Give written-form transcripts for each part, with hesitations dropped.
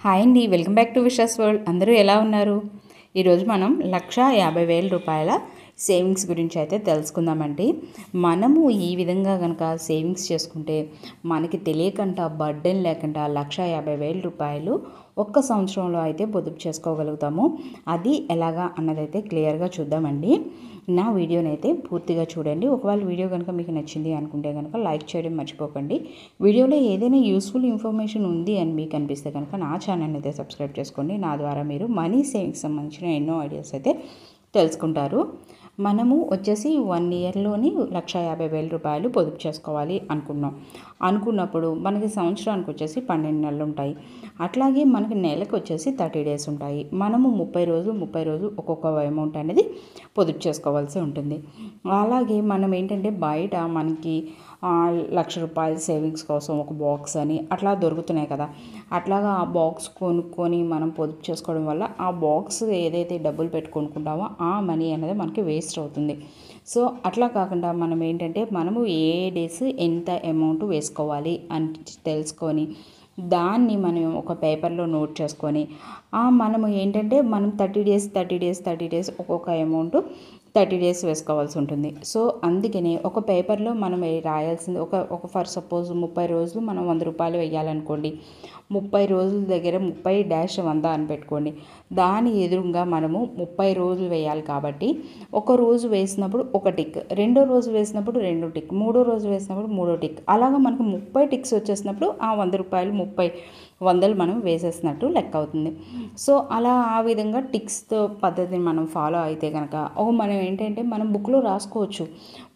Hi అండి, welcome back to wishes world. అందరూ ఎలా ఉన్నారు? ఈరోజు మనం 1,50,000 రూపాయల సేవింగ్స్ గురించి అయితే తెలుసుకుందామండి. మనము ఈ విధంగా కనుక సేవింగ్స్ చేసుకుంటే మనకి తెలియకుండా బర్డెన్ లేకుండా 1,50,000 రూపాయలు ఒక్క సంవత్సరంలో అయితే పొదుపు చేసుకోగలుగుతాము. అది ఎలాగా అన్నదైతే క్లియర్గా చూద్దామండి. నా వీడియోని అయితే పూర్తిగా చూడండి. ఒకవేళ వీడియో కనుక మీకు నచ్చింది అనుకుంటే కనుక లైక్ చేయడం మర్చిపోకండి. వీడియోలో ఏదైనా యూస్ఫుల్ ఇన్ఫర్మేషన్ ఉంది అని మీకు అనిపిస్తే కనుక నా ఛానల్ని అయితే సబ్స్క్రైబ్ చేసుకోండి. నా ద్వారా మీరు మనీ సేవింగ్స్ సంబంధించిన ఎన్నో ఐడియాస్ అయితే తెలుసుకుంటారు. మనము వచ్చేసి 1 ఇయర్లోని 1,50,000 రూపాయలు పొదుపు చేసుకోవాలి అనుకున్నప్పుడు మనకి సంవత్సరానికి వచ్చేసి 12 నెలలు ఉంటాయి. అట్లాగే మనకి నెలకు వచ్చేసి 30 డేస్ ఉంటాయి. మనము 30 రోజులు ఒక్కొక్క అమౌంట్ అనేది పొదుపు చేసుకోవాల్సి ఉంటుంది. అలాగే మనం ఏంటంటే బయట మనకి 1,00,000 రూపాయల సేవింగ్స్ కోసం ఒక బాక్స్ అని అట్లా దొరుకుతున్నాయి కదా. అట్లాగా ఆ బాక్స్ కొనుక్కొని మనం పొదుపు చేసుకోవడం వల్ల ఆ బాక్స్ ఏదైతే డబ్బులు పెట్టి కొనుక్కుంటామో ఆ మనీ అనేది మనకి వేస్ట్ అవుతుంది. సో అట్లా కాకుండా మనం ఏంటంటే మనము ఏ డేస్ ఎంత అమౌంట్ వేసుకోవాలి అని తెలుసుకొని దాన్ని మనం ఒక పేపర్లో నోట్ చేసుకొని మనము ఏంటంటే మనం 30 డేస్ ఒక్కొక్క అమౌంట్ 30 డేస్ వేసుకోవాల్సి ఉంటుంది. సో అందుకనే ఒక పేపర్లో మనం రాయాల్సింది ఒక ఫర్ సపోజ్ 30 రోజులు మనం 100 రూపాయలు వేయాలనుకోండి. 30 రోజుల దగ్గర 30-100 అని పెట్టుకోండి. దాని ఎదురుగా మనము 30 రోజులు వేయాలి కాబట్టి ఒక రోజు వేసినప్పుడు ఒక టిక్, రెండో రోజు వేసినప్పుడు 2 టిక్, మూడో రోజు వేసినప్పుడు 3 టిక్, అలాగా మనకు 30 టిక్స్ వచ్చేసినప్పుడు ఆ 100 రూపాయలు 100 మనం వేసేసినట్టు లెక్క అవుతుంది. సో అలా ఆ విధంగా టిక్స్తో పద్ధతిని మనం ఫాలో అయితే కనుక మనం ఏంటంటే మనం బుక్లో రాసుకోవచ్చు.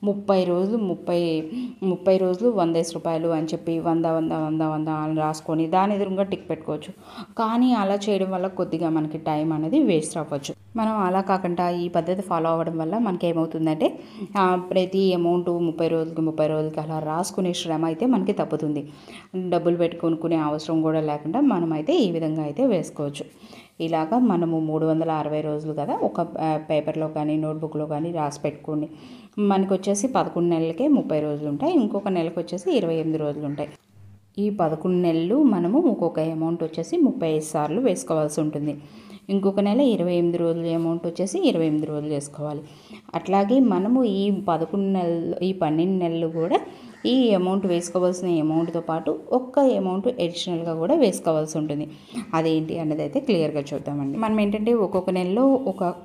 30 రోజులు 100 రూపాయలు అని చెప్పి 100 అని రాసుకొని దాని ఎదురుగా టిక్ పెట్టుకోవచ్చు. కానీ అలా చేయడం వల్ల కొద్దిగా మనకి టైం అనేది వేస్ట్ అవ్వచ్చు. మనం అలా కాకుండా ఈ పద్ధతి ఫాలో అవ్వడం వల్ల మనకి ఏమవుతుందంటే ప్రతి అమౌంట్ 30 రోజులకి అలా రాసుకునే శ్రమ అయితే మనకి తప్పుతుంది. డబ్బులు పెట్టి కొనుక్కునే అవసరం కూడా లేకుండా మనమైతే ఈ విధంగా అయితే వేసుకోవచ్చు. ఇలాగా మనము 360 రోజులు కదా ఒక పేపర్లో కానీ నోట్బుక్లో కానీ రాసి పెట్టుకోండి. మనకు వచ్చేసి 11 నెలలకే 30 రోజులు ఉంటాయి. ఇంకొక నెలకు వచ్చేసి 28 రోజులు ఉంటాయి. ఈ 11 నెలలు మనము ఒక్కొక్క అమౌంట్ వచ్చేసి 35 సార్లు వేసుకోవాల్సి ఉంటుంది. ఇంకొక నెల 28 రోజుల అమౌంట్ వచ్చేసి 28 రోజులు వేసుకోవాలి. అట్లాగే మనము ఈ 12 నెలలు కూడా ఈ అమౌంట్ వేసుకోవాల్సిన అమౌంట్తో పాటు ఒక్క అమౌంట్ అడిషనల్గా కూడా వేసుకోవాల్సి ఉంటుంది. అదేంటి అన్నది అయితే క్లియర్గా చూద్దామండి. మనం ఏంటంటే ఒక్కొక్క నెలలో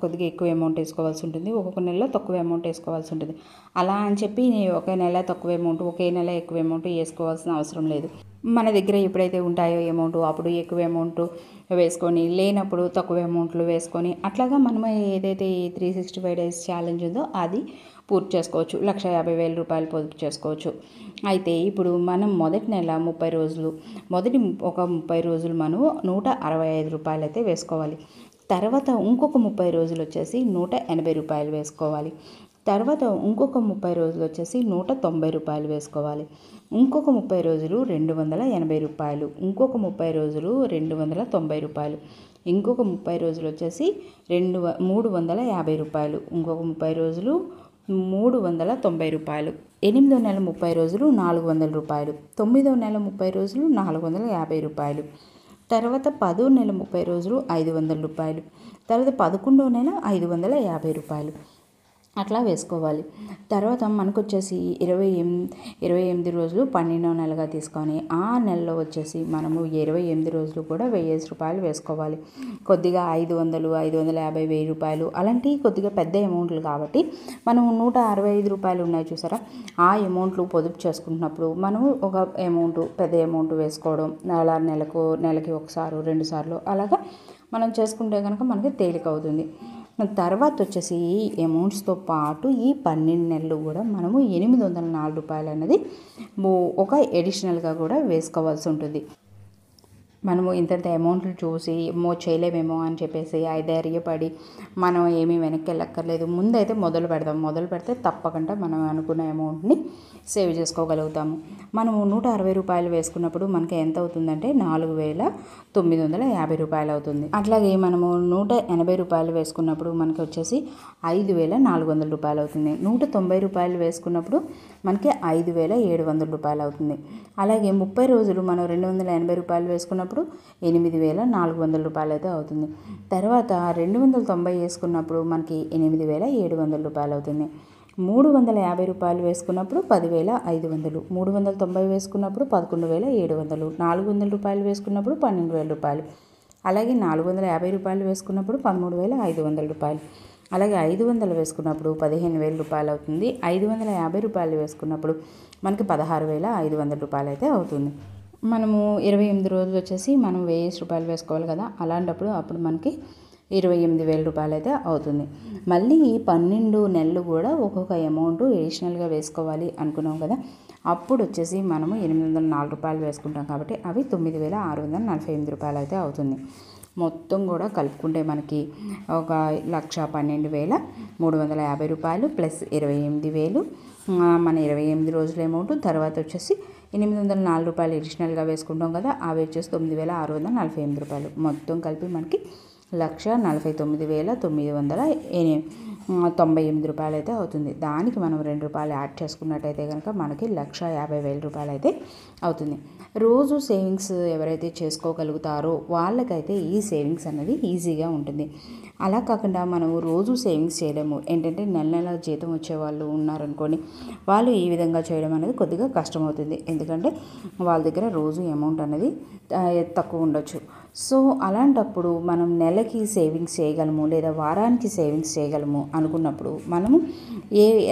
కొద్దిగా ఎక్కువ అమౌంట్ వేసుకోవాల్సి ఉంటుంది, ఒక్కొక్క నెలలో తక్కువ అమౌంట్ వేసుకోవాల్సి ఉంటుంది. అలా అని చెప్పి ఒక నెల తక్కువ అమౌంట్ ఒకే నెల ఎక్కువ అమౌంట్ వేసుకోవాల్సిన అవసరం లేదు. మన దగ్గర ఎప్పుడైతే ఉంటాయో అమౌంట్ అప్పుడు ఎక్కువ అమౌంట్ వేసుకొని, లేనప్పుడు తక్కువ అమౌంట్లు వేసుకొని అట్లాగా మనం ఏదైతే 365 డేస్ ఛాలెంజ్ ఉందో అది పూర్తి చేసుకోవచ్చు. 1,50,000 రూపాయలు పొదుపు చేసుకోవచ్చు. అయితే ఇప్పుడు మనం మొదటి నెల 30 రోజులు ఒక 30 రోజులు మనం 165 రూపాయలు అయితే వేసుకోవాలి. తర్వాత ఇంకొక 30 రోజులు వచ్చేసి 180 రూపాయలు వేసుకోవాలి. తర్వాత ఇంకొక 30 రోజులు వచ్చేసి 190 రూపాయలు వేసుకోవాలి. ఇంకొక 30 రోజులు 280 రూపాయలు, ఇంకొక 30 రోజులు 290 రూపాయలు, ఇంకొక 30 రోజులు వచ్చేసి 350 రూపాయలు, ఇంకొక 30 రోజులు 390 రూపాయలు, 8వ నెల 30 రోజులు 400 రూపాయలు, 9వ నెల 30 రోజులు 450 రూపాయలు, తర్వాత 10వ నెల 30 రోజులు 500 రూపాయలు, తర్వాత 11వ నెల 550 రూపాయలు అట్లా వేసుకోవాలి. తర్వాత మనకు వచ్చేసి 28 రోజులు 12వ నెలగా తీసుకొని ఆ నెలలో వచ్చేసి మనము 28 రోజులు కూడా 1,000 రూపాయలు వేసుకోవాలి. కొద్దిగా 500, 550, 1,000 రూపాయలు అలాంటివి కొద్దిగా పెద్ద అమౌంట్లు కాబట్టి మనం 165 రూపాయలు ఉన్నాయి చూసారా, ఆ అమౌంట్లు పొదుపు చేసుకుంటున్నప్పుడు మనము ఒక అమౌంట్ పెద్ద అమౌంట్ వేసుకోవడం నెలకి ఒకసారి 2 సార్లు అలాగా మనం చేసుకుంటే కనుక మనకి తేలిక అవుతుంది. తర్వాత వచ్చేసి ఈ అమౌంట్స్తో పాటు ఈ 12 నెలలు కూడా మనము 804 రూపాయలు అనేది ఒక అడిషనల్గా కూడా వేసుకోవాల్సి ఉంటుంది. మనము ఇంత అమౌంట్లు చూసి చేయలేమేమో అని చెప్పేసి ధైర్యపడి మనం ఏమీ వెనక్కి వెళ్ళక్కర్లేదు. ముందైతే మొదలు పెడితే తప్పకుండా మనం అనుకున్న అమౌంట్ని సేవ్ చేసుకోగలుగుతాము. మనము 160 రూపాయలు వేసుకున్నప్పుడు మనకి ఎంత అవుతుందంటే 4,950 రూపాయలు అవుతుంది. అట్లాగే మనము 180 రూపాయలు వేసుకున్నప్పుడు మనకి వచ్చేసి 5,400 రూపాయలు అవుతుంది. 190 రూపాయలు వేసుకున్నప్పుడు మనకి 5,700 రూపాయలు అవుతుంది. అలాగే 30 రోజులు మనం 280 రూపాయలు వేసుకున్నప్పుడు వేసుకున్నప్పుడు 8,400 రూపాయలు అయితే అవుతుంది. తర్వాత 290 వేసుకున్నప్పుడు మనకి 8,700 రూపాయలు అవుతుంది. 350 రూపాయలు వేసుకున్నప్పుడు 10,500, 390 వేసుకున్నప్పుడు 11,700, 400 రూపాయలు వేసుకున్నప్పుడు 12,000 రూపాయలు, అలాగే 450 రూపాయలు వేసుకున్నప్పుడు 13,500 రూపాయలు, అలాగే 500 వేసుకున్నప్పుడు 15,000 రూపాయలు అవుతుంది. 550 రూపాయలు వేసుకున్నప్పుడు మనకి 16,500 రూపాయలు అయితే అవుతుంది. మనము 28 రోజులు వచ్చేసి మనం 1,000 రూపాయలు వేసుకోవాలి కదా, అలాంటప్పుడు అప్పుడు మనకి 28,000 రూపాయలు అయితే అవుతుంది. మళ్ళీ ఈ 12 నెలలు కూడా ఒక్కొక్క అమౌంట్ ఎడిషనల్గా వేసుకోవాలి అనుకున్నాం కదా, అప్పుడు వచ్చేసి మనము 804 రూపాయలు వేసుకుంటాం కాబట్టి అవి 9,648 రూపాయలు అయితే అవుతుంది. మొత్తం కూడా కలుపుకుంటే మనకి ఒక 1,12,350 రూపాయలు ప్లస్ 28,000 మన 28 రోజుల అమౌంట్. తర్వాత వచ్చేసి 804 రూపాయలు ఎడిషనల్గా వేసుకుంటాం కదా, అవి వచ్చేసి 9,648 రూపాయలు. మొత్తం కలిపి మనకి 1,49,998 రూపాయలు అయితే అవుతుంది. దానికి మనం 2 రూపాయలు యాడ్ చేసుకున్నట్టయితే కనుక మనకి 1,50,000 రూపాయలు అయితే అవుతుంది. రోజు సేవింగ్స్ ఎవరైతే చేసుకోగలుగుతారో వాళ్ళకైతే ఈ సేవింగ్స్ అనేది ఈజీగా ఉంటుంది. అలా కాకుండా మనము రోజు సేవింగ్స్ చేయలేము. ఏంటంటే నెల నెల జీతం వచ్చేవాళ్ళు ఉన్నారనుకోండి, వాళ్ళు ఈ విధంగా చేయడం అనేది కొద్దిగా కష్టమవుతుంది. ఎందుకంటే వాళ్ళ దగ్గర రోజు అమౌంట్ అనేది తక్కువ ఉండొచ్చు. సో అలాంటప్పుడు మనం నెలకి సేవింగ్స్ చేయగలము లేదా వారానికి సేవింగ్స్ చేయగలము అనుకున్నప్పుడు మనము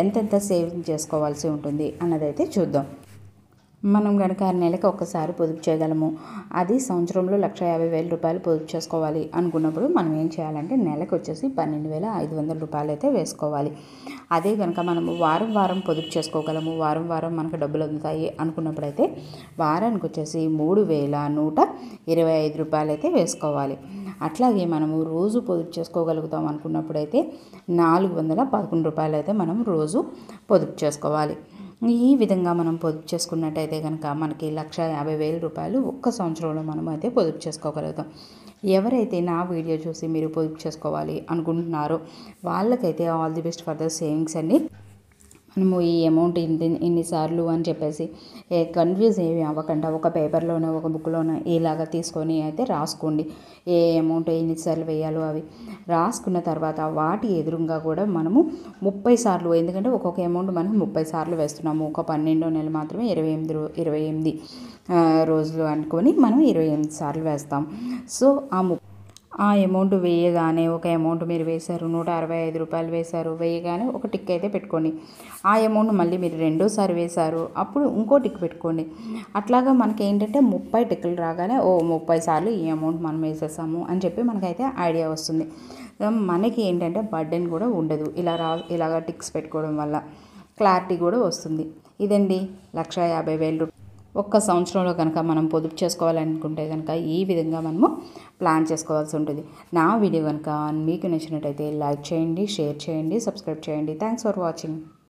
ఎంతెంత సేవింగ్ చేసుకోవాల్సి ఉంటుంది అన్నదైతే చూద్దాం. మనం కనుక నెలకు ఒక్కసారి పొదుపు చేయగలము, అది సంవత్సరంలో 1,50,000 రూపాయలు పొదుపు చేసుకోవాలి అనుకున్నప్పుడు మనం ఏం చేయాలంటే నెలకు వచ్చేసి 12,500 రూపాయలు అయితే వేసుకోవాలి. అదే కనుక మనము వారం వారం పొదుపు చేసుకోగలము, వారం వారం మనకు డబ్బులు అందుతాయి అనుకున్నప్పుడైతే వారానికి వచ్చేసి 3,125 రూపాయలు అయితే వేసుకోవాలి. అట్లాగే మనము రోజు పొదుపు చేసుకోగలుగుతాం అనుకున్నప్పుడైతే 411 రూపాయలు అయితే మనం రోజు పొదుపు చేసుకోవాలి. ఈ విధంగా మనం పొదుపు చేసుకున్నట్టయితే కనుక మనకి 1,50,000 రూపాయలు ఒక్క సంవత్సరంలో మనం అయితే పొదుపు చేసుకోగలుగుతాం. ఎవరైతే నా వీడియో చూసి మీరు పొదుపు చేసుకోవాలి అనుకుంటున్నారో వాళ్ళకైతే all the best for the savings అండి. మనము ఈ అమౌంట్ ఇన్నిసార్లు అని చెప్పేసి కన్ఫ్యూజ్ ఏమి అవ్వకుండా ఒక పేపర్లోనో ఒక బుక్లోనో ఇలాగ తీసుకొని అయితే రాసుకోండి. ఏ అమౌంట్ ఎన్నిసార్లు వేయాలో అవి రాసుకున్న తర్వాత వాటి ఎదురుగా కూడా మనము 30 సార్లు, ఎందుకంటే ఒక్కొక్క అమౌంట్ మనకు 30 సార్లు వేస్తున్నాము. ఒక 12వ నెల మాత్రమే 28 రోజులు అనుకొని మనం 28 సార్లు వేస్తాం. సో ఆ అమౌంట్ వేయగానే ఒక అమౌంట్ మీరు వేశారు, 165 రూపాయలు వేశారు, వేయగానే ఒక టిక్ అయితే పెట్టుకోండి. ఆ అమౌంట్ మళ్ళీ మీరు రెండోసారి వేశారు, అప్పుడు ఇంకో టిక్ పెట్టుకోండి. అట్లాగా మనకి ఏంటంటే 30 టిక్కులు రాగానే 30 సార్లు ఈ అమౌంట్ మనం వేసేసాము అని చెప్పి మనకైతే ఐడియా వస్తుంది. మనకి ఏంటంటే బర్డెన్ కూడా ఉండదు. ఇలాగా టిక్స్ పెట్టుకోవడం వల్ల క్లారిటీ కూడా వస్తుంది. ఇదండి 1,50,000 రూపాయలు ఒక్క సంవత్సరంలో కనుక మనం పొదుపు చేసుకోవాలనుకుంటే కనుక ఈ విధంగా మనము ప్లాన్ చేసుకోవాల్సి ఉంటుంది. నా వీడియో కనుక మీకు నచ్చినట్టయితే లైక్ చేయండి, షేర్ చేయండి, సబ్స్క్రైబ్ చేయండి. Thanks for watching.